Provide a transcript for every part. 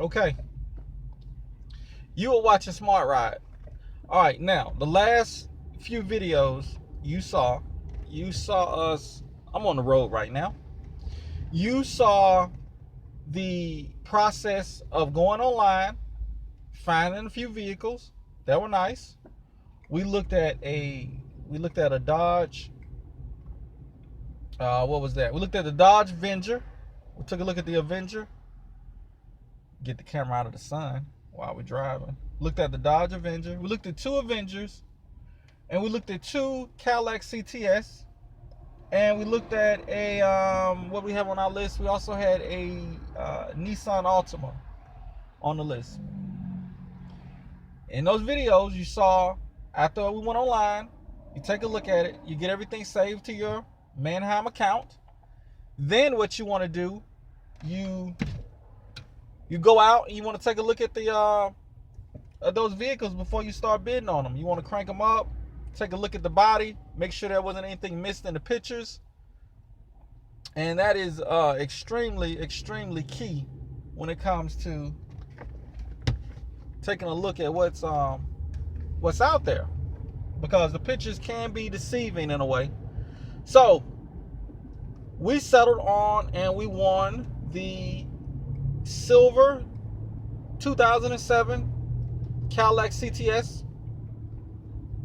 Okay. You were watching Smart Ride. All right, now the last few videos you saw us. I'm on the road right now. You saw the process of going online, finding a few vehicles that were nice. We looked at a Dodge. What was that? We looked at the Dodge Avenger. We took a look at the Avenger. Get the camera out of the sun while we're driving. Looked at the Dodge Avenger. We looked at two Avengers, and we looked at two Cadillac CTS, and we looked at a what we have on our list. We also had a Nissan Altima on the list. In those videos, you saw after we went online, you take a look at it, you get everything saved to your Manheim account. Then what you want to do, you go out and you want to take a look at the those vehicles before you start bidding on them. You want to crank them up, take a look at the body, make sure there wasn't anything missed in the pictures. And that is extremely, extremely key when it comes to taking a look at what's out there, because the pictures can be deceiving in a way. So we settled on and we won the silver 2007 Cadillac CTS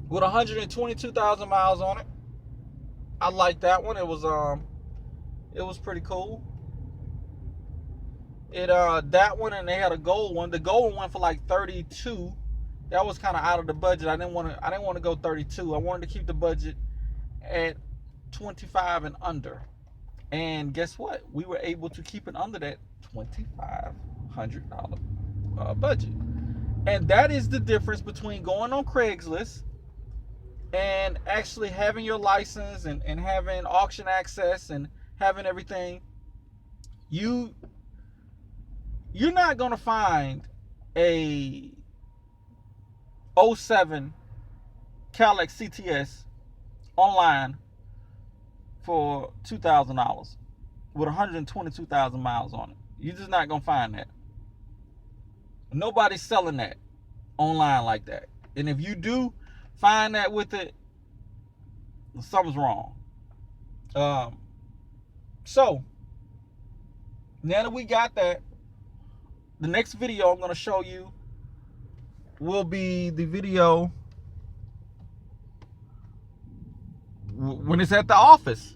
with 122,000 miles on it. I like that one. It was pretty cool. That one, and they had a gold one. The gold one went for like 32. That was kind of out of the budget. I didn't want to go 32. I wanted to keep the budget at 25 and under. And guess what? We were able to keep it under that $2,500 budget. And that is the difference between going on Craigslist and actually having your license and having auction access and having everything. You're not going to find a 07 Cadillac CTS online for $2,000 with 122,000 miles on it. You're just not going to find that. Nobody's selling that online like that. And if you do find that with it, something's wrong. So now that we got that, the next video I'm going to show you will be the video when it's at the office.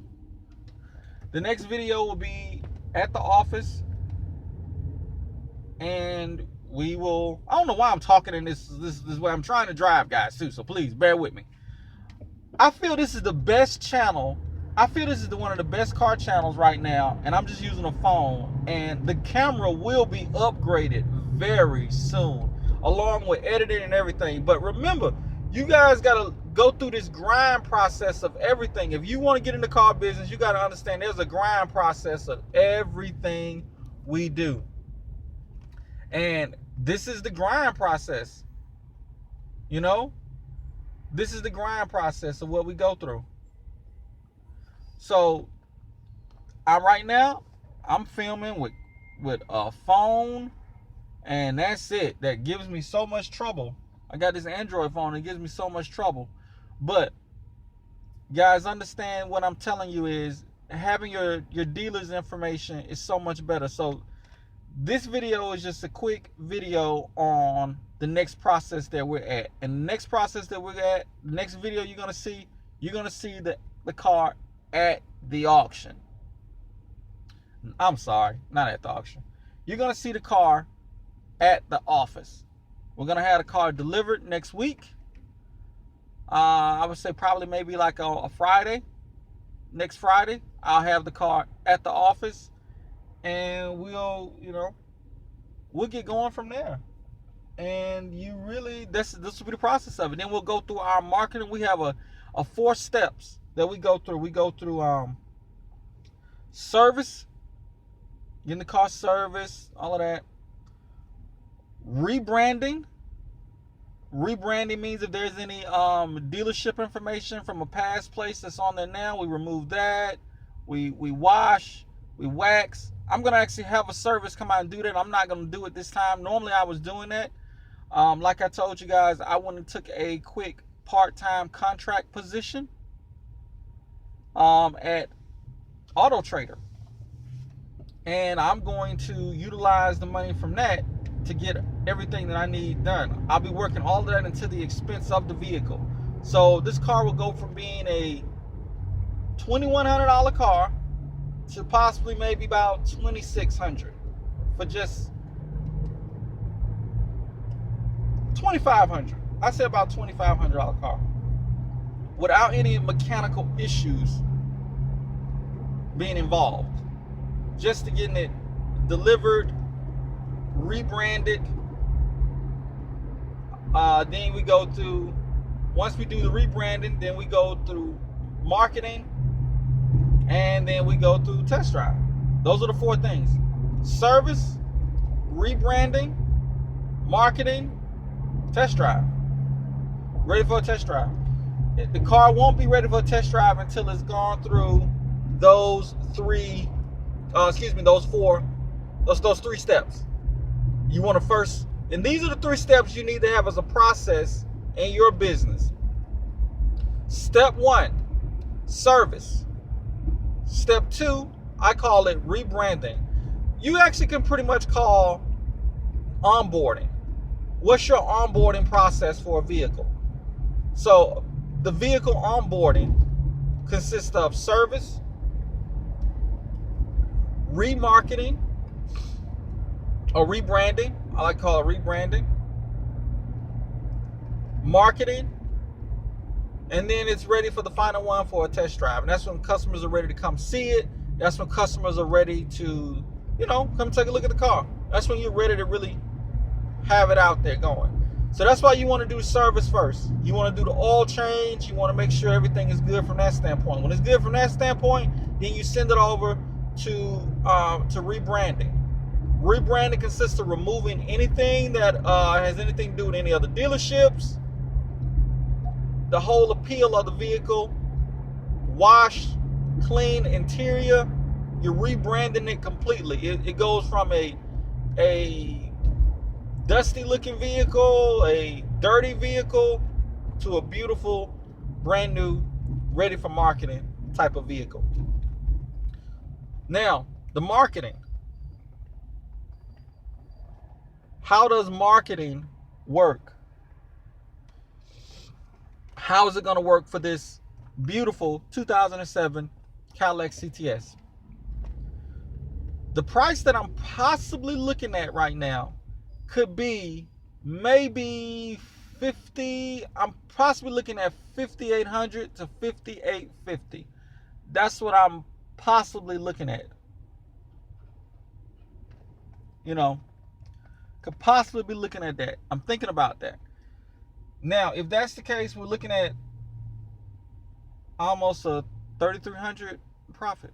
The next video will be at the office, and we will, I don't know why I'm talking in this way. I'm trying to drive, guys, too, so please bear with me. I feel this is the best channel. I feel this is one of the best car channels right now, and I'm just using a phone, and the camera will be upgraded very soon, along with editing and everything. But remember, you guys got to go through this grind process of everything. If you want to get in the car business, you got to understand there's a grind process of everything we do. And this is the grind process. You know? This is the grind process of what we go through. So, right now, I'm filming with a phone, and that's it. That gives me so much trouble. I got this Android phone, it gives me so much trouble. But, guys, understand what I'm telling you is having your dealer's information is so much better. So, this video is just a quick video on the next process that we're at. And the next process that we're at, the next video you're going to see the car at the auction. I'm sorry, not at the auction. You're going to see the car at the office. We're going to have the car delivered next week. I would say probably maybe like a Friday. Next Friday, I'll have the car at the office. And we'll get going from there. And this will be the process of it. Then we'll go through our marketing. We have a 4 steps that we go through. We go through service, getting the car service, all of that. Rebranding. Rebranding means if there's any dealership information from a past place that's on there now, we remove that. We wash. we wax. I'm gonna actually have a service come out and do that. I'm not gonna do it this time. Normally I was doing that. Like I told you guys, I went and took a quick part-time contract position at Auto Trader, and I'm going to utilize the money from that to get everything that I need done. I'll be working all of that into the expense of the vehicle. So this car will go from being a $2,100 car to possibly maybe about $2,600 for just $2,500. I say about $2,500 car without any mechanical issues being involved. Just to getting it delivered, rebranded. Then we go through, once we do the rebranding, then we go through marketing, and then we go through test drive. Those are the 4 things: service, rebranding, marketing, test drive. Ready for a test drive. The car won't be ready for a test drive until it's gone through those 3 steps. You want to first, and these are the 3 steps you need to have as a process in your business. Step 1, service. Step 2, I call it rebranding. You actually can pretty much call onboarding. What's your onboarding process for a vehicle? So the vehicle onboarding consists of service, remarketing, or rebranding. I like to call it rebranding, marketing, and then it's ready for the final one for a test drive. And that's when customers are ready to come see it. That's when customers are ready to, come take a look at the car. That's when you're ready to really have it out there going. So that's why you want to do service first. You want to do the oil change. You want to make sure everything is good from that standpoint. When it's good from that standpoint, then you send it over to rebranding. Rebranding consists of removing anything that has anything to do with any other dealerships. The whole appeal of the vehicle, wash, clean interior. You're rebranding it completely. It goes from a dusty looking vehicle, a dirty vehicle, to a beautiful, brand new, ready for marketing type of vehicle. Now, the marketing. How does marketing work? How is it going to work for this beautiful 2007 Cadillac CTS? The price that I'm possibly looking at right now could be maybe 50. I'm possibly looking at $5,800 to $5,850. That's what I'm possibly looking at. Could possibly be looking at that. I'm thinking about that. Now, if that's the case, we're looking at almost a $3,300 profit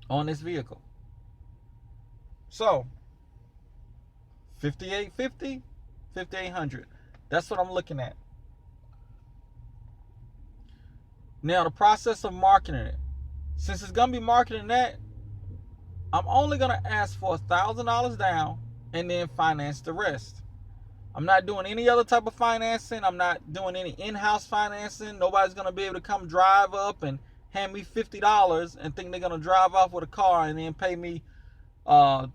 on this vehicle. So, $5,850, $5,800. That's what I'm looking at. Now, the process of marketing it. Since it's going to be marketing that, I'm only going to ask for $1,000 down and then finance the rest. I'm not doing any other type of financing. I'm not doing any in-house financing. Nobody's going to be able to come drive up and hand me $50 and think they're going to drive off with a car and then pay me $200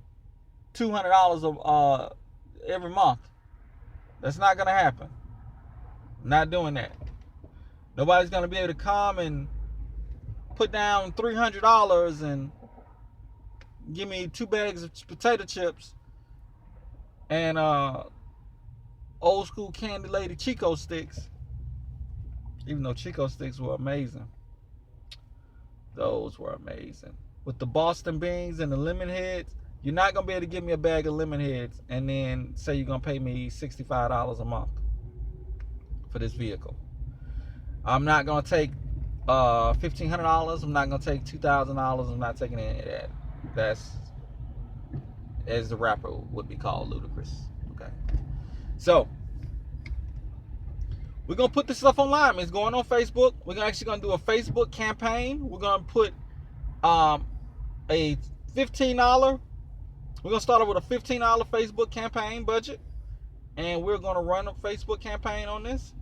every month. That's not going to happen. I'm not doing that. Nobody's going to be able to come and put down $300 and give me 2 bags of potato chips and old school Candy Lady Chico sticks. Even though Chico sticks were amazing. Those were amazing. With the Boston beans and the lemon heads, you're not going to be able to give me a bag of lemon heads and then say you're going to pay me $65 a month for this vehicle. I'm not going to take $1,500. I'm not going to take $2,000. I'm not taking any of that. That's, as the rapper would be called, ludicrous. Okay. So, we're going to put this stuff online. It's going on Facebook. We're actually going to do a Facebook campaign. We're going to put a $15. We're gonna start off with a $15 Facebook campaign budget, and we're gonna run a Facebook campaign on this.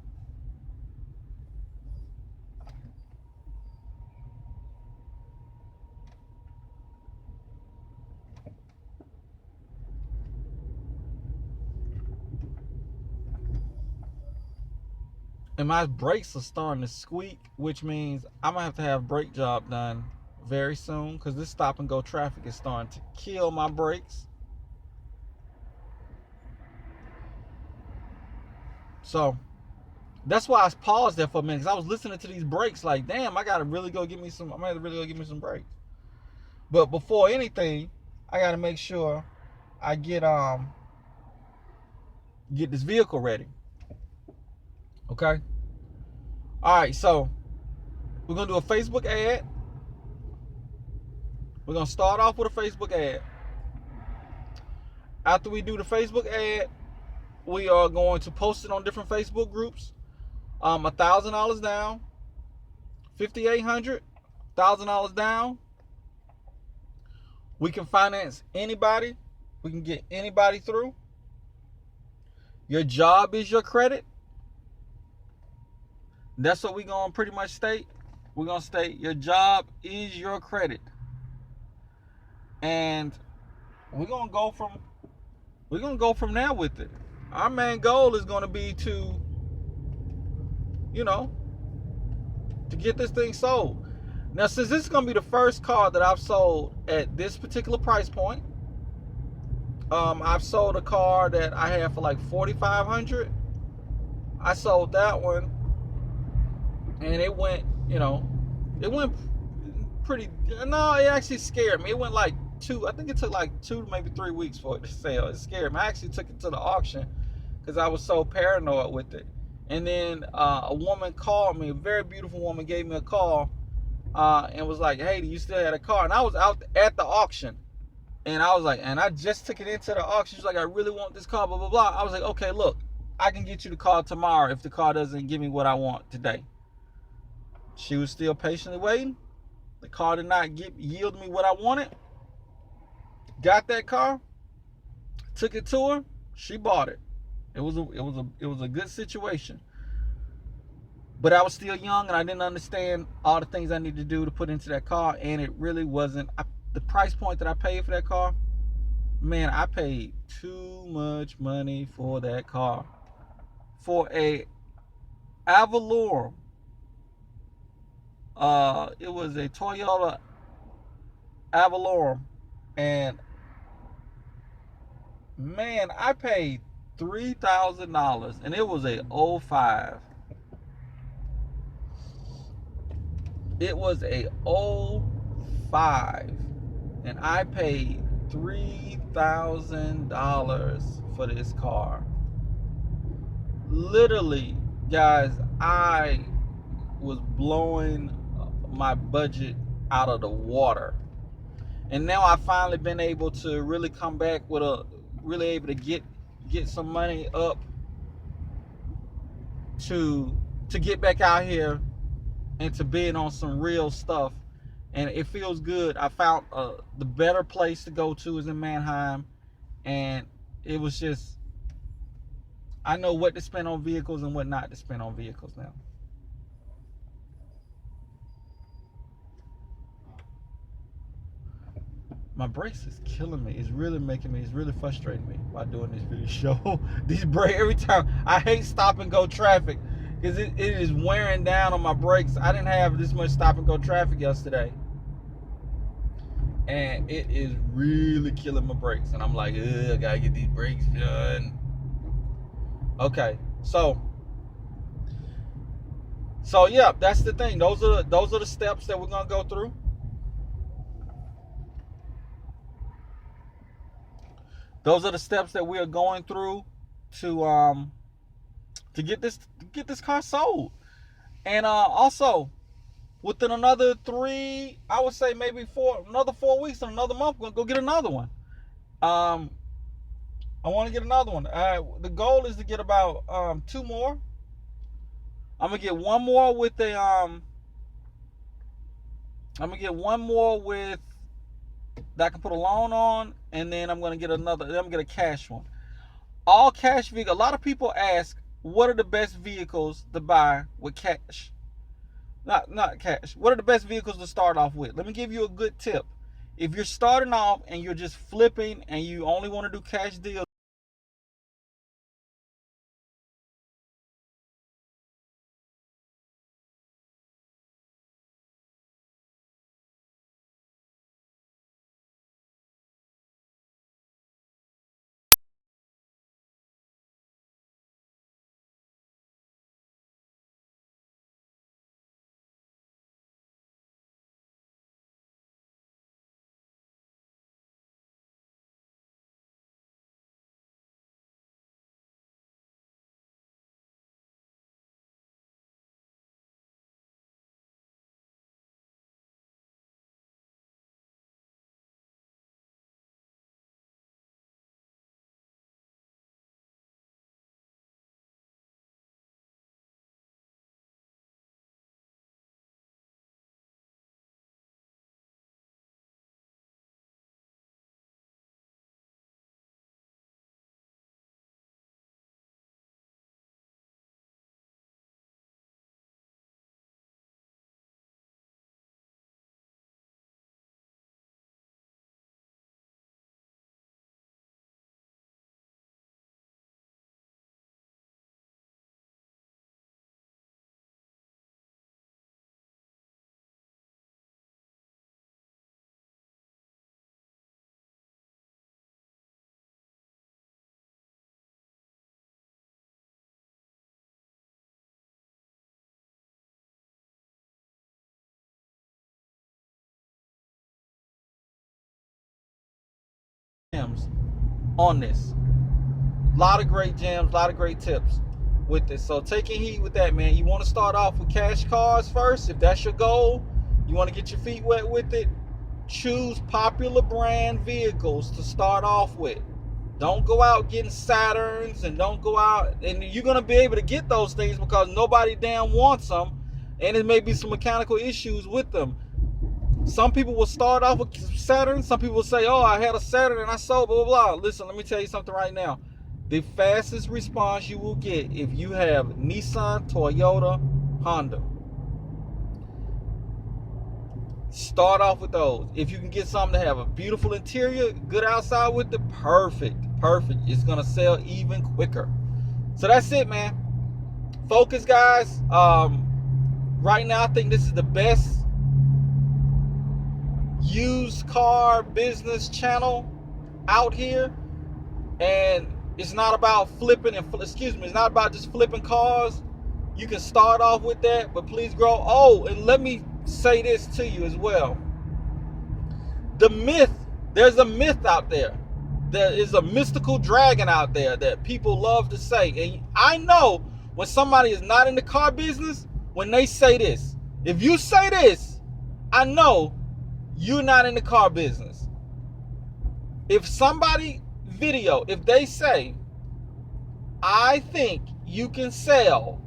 And my brakes are starting to squeak, which means I'm gonna have to have brake job done very soon, because this stop and go traffic is starting to kill my brakes. So that's why I paused there for a minute, because I was listening to these brakes like, damn, I gotta really go get me some. I'm gonna have to really go get me some brakes. But before anything, I gotta make sure I get this vehicle ready. Okay. All right, so we're gonna do a Facebook ad. We're gonna start off with a Facebook ad. After we do the Facebook ad, we are going to post it on different Facebook groups. $1,000 down, $5,800, $1,000 down. We can finance anybody. We can get anybody through. Your job is your credit. That's what we're going to pretty much state. We're going to state your job is your credit. And we're going to go from there with it. Our main goal is going to be to get this thing sold. Now, since this is going to be the first car that I've sold at this particular price point, I've sold a car that I had for like $4,500. I sold that one, and it went pretty. No, it actually scared me. It went like I think it took like 2 maybe 3 weeks for it to sell. It scared me. I actually took it to the auction because I was so paranoid with it. And then a woman called me, a very beautiful woman gave me a call and was like, hey, do you still have a car? And I was out at the auction, and I was like, and I just took it into the auction. She's like, I really want this car, blah, blah, blah. I was like, okay, look, I can get you the car tomorrow if the car doesn't give me what I want today. She was still patiently waiting. The car did not yield me what I wanted. Got that car, took it to her. She bought it. It was a good situation. But I was still young, and I didn't understand all the things I needed to do to put into that car, and it really wasn't the price point that I paid for that car. Man, I paid too much money for that car. For a Avalon. It was a Toyota Avalon, and man, I paid $3,000, and it was a 05. It was a 05, and I paid $3,000 for this car. Literally, guys, I was blowing my budget out of the water. And now I've finally been able to really come back with really able to get some money up to get back out here and to bid on some real stuff. And it feels good. I found the better place to go to is in Mannheim, and it was just, I know what to spend on vehicles and what not to spend on vehicles now. My brakes is killing me. It's really frustrating me by doing this video show. These brakes, every time, I hate stop and go traffic because it is wearing down on my brakes. I didn't have this much stop and go traffic yesterday, and it is really killing my brakes. And I'm like, I gotta get these brakes done. Okay, so yeah, that's the thing. Those are the steps that we're gonna go through. Those are the steps that we are going through to get this car sold. And also, within another 3, I would say maybe another 4 weeks or another month, we're gonna go get another one. I want to get another one. The goal is to get about 2 more. I'm gonna get one more with that I can put a loan on, and then I'm gonna get another. Then I'm gonna get a cash one. All cash vehicle. A lot of people ask, what are the best vehicles to buy with cash? Not cash. What are the best vehicles to start off with? Let me give you a good tip. If you're starting off and you're just flipping and you only want to do cash deals, on this. A lot of great gems, a lot of great tips with this. So taking heed with that, man. You want to start off with cash cars first. If that's your goal, you want to get your feet wet with it, choose popular brand vehicles to start off with. Don't go out getting Saturns, and don't go out, and you're going to be able to get those things because nobody damn wants them, and there may be some mechanical issues with them. Some people will start off with Saturn. Some people will say, oh, I had a Saturn and I sold, blah, blah, blah. Listen, let me tell you something right now. The fastest response you will get if you have Nissan, Toyota, Honda. Start off with those. If you can get something to have a beautiful interior, good outside with it, perfect. It's going to sell even quicker. So that's it, man. Focus, guys. Right now, I think this is the best used car business channel out here, and it's not about flipping it's not about just flipping cars. You can start off with that, but please grow. Oh, and let me say this to you as well. There's a myth out there. There is a mystical dragon out there that people love to say, and I know when somebody is not in the car business, when they say this. If you say this, I know you're not in the car business. If somebody if they say, I think you can sell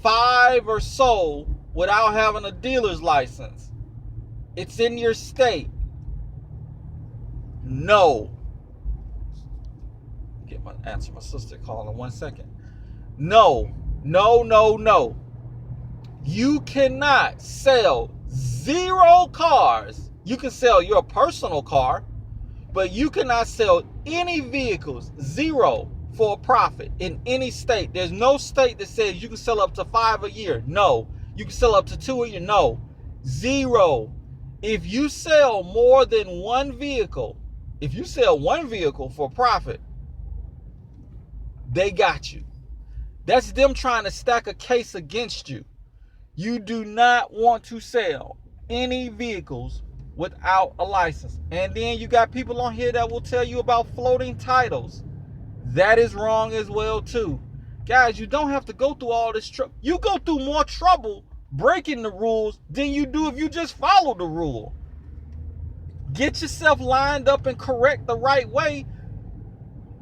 5 or so without having a dealer's license, it's in your state. No. Answer my sister call in 1 second. No. You cannot sell 0 cars. You can sell your personal car, but you cannot sell any vehicles, 0, for a profit in any state. There's no state that says you can sell up to 5 a year. No. You can sell up to 2 a year. No. 0. If you sell more than 1 vehicle, if you sell 1 vehicle for profit, they got you. That's them trying to stack a case against you. You do not want to sell any vehicles without a license. And then you got people on here that will tell you about floating titles. That is wrong as well too. Guys, you don't have to go through all this trouble. You go through more trouble breaking the rules than you do if you just follow the rule. Get yourself lined up and correct the right way.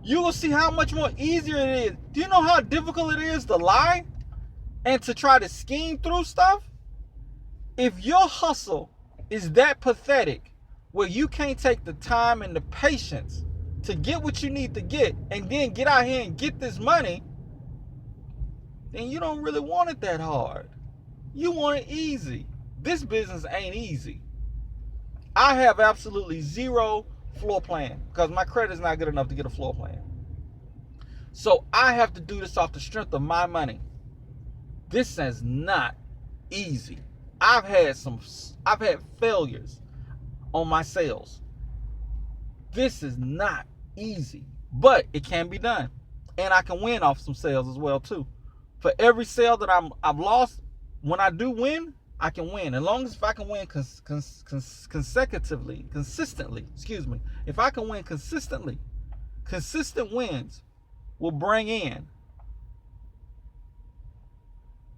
You will see how much more easier it is. Do you know how difficult it is to lie and to try to scheme through stuff? If your hustle is that pathetic, where you can't take the time and the patience to get what you need to get and then get out here and get this money, then you don't really want it that hard. You want it easy. This business ain't easy. I have absolutely zero floor plan because my credit is not good enough to get a floor plan. So I have to do this off the strength of my money. This is not easy. I've had failures on my sales. This is not easy, but it can be done. And I can win off some sales as well too. For every sale that I've lost, when I do win, I can win. As long as if I can win consistently, if I can win consistently, consistent wins will bring in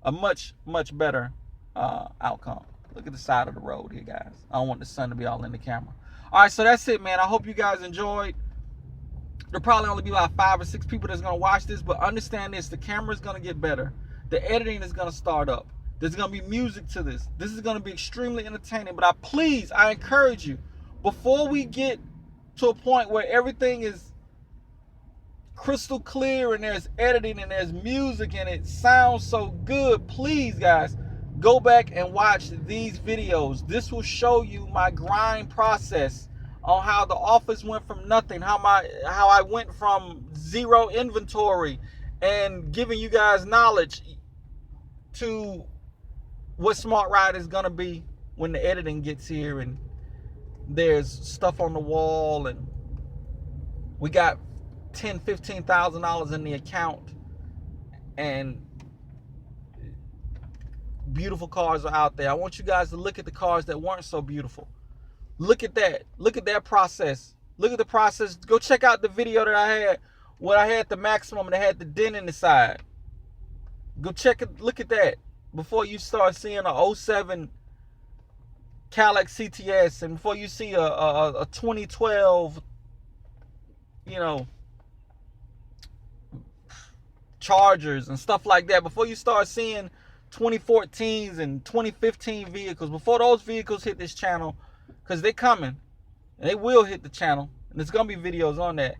a much, much better outcome. Look at the side of the road here, guys. I don't want the sun to be all in the camera. All right, so that's it, man. I hope you guys enjoyed. There'll probably only be about 5 or 6 people that's going to watch this, but understand this. The camera's going to get better. The editing is going to start up. There's going to be music to this. This is going to be extremely entertaining, but I encourage you, before we get to a point where everything is crystal clear and there's editing and there's music and it sounds so good, please, guys, go back and watch these videos. This will show you my grind process on how the office went from nothing, how I went from zero inventory and giving you guys knowledge to what Smart Ride is going to be when the editing gets here and there's stuff on the wall and we got $10,000-$15,000 in the account and beautiful cars are out there. I want you guys to look at the cars that weren't so beautiful. Look at that. Look at that process. Look at the process. Go check out the video that I had when I had the Maximum and I had the dent in the side. Go check it. Look at that before you start seeing a 07 Cadillac CTS and before you see a 2012, Chargers and stuff like that. Before you start seeing 2014s and 2015 vehicles, before those vehicles hit this channel, because they're coming and they will hit the channel and there's gonna be videos on that.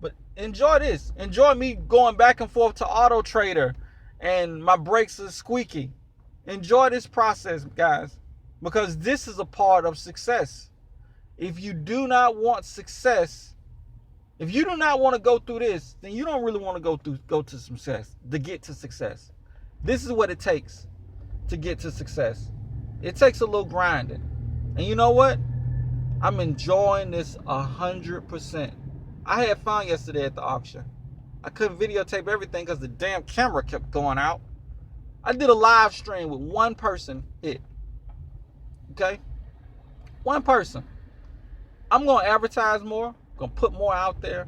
But enjoy this. Enjoy me going back and forth to Auto Trader and my brakes are squeaky. Enjoy this process, guys, because this is a part of success. If you do not want success, if you do not want to go through this, then you don't really want to go to success, to get to success. This is what it takes to get to success. It takes a little grinding. And you know what? I'm enjoying this 100%. I had fun yesterday at the auction. I couldn't videotape everything because the damn camera kept going out. I did a live stream with one person hit. Okay? One person. I'm going to advertise more. Going to put more out there.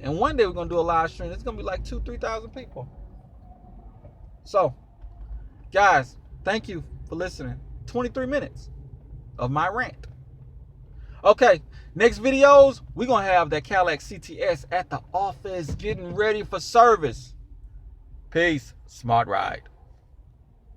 And one day we're going to do a live stream. It's going to be like 2,000-3,000 people. So, guys, thank you for listening. 23 minutes of my rant. Okay, next videos, we're going to have that Cadillac CTS at the office getting ready for service. Peace. Smart Ride.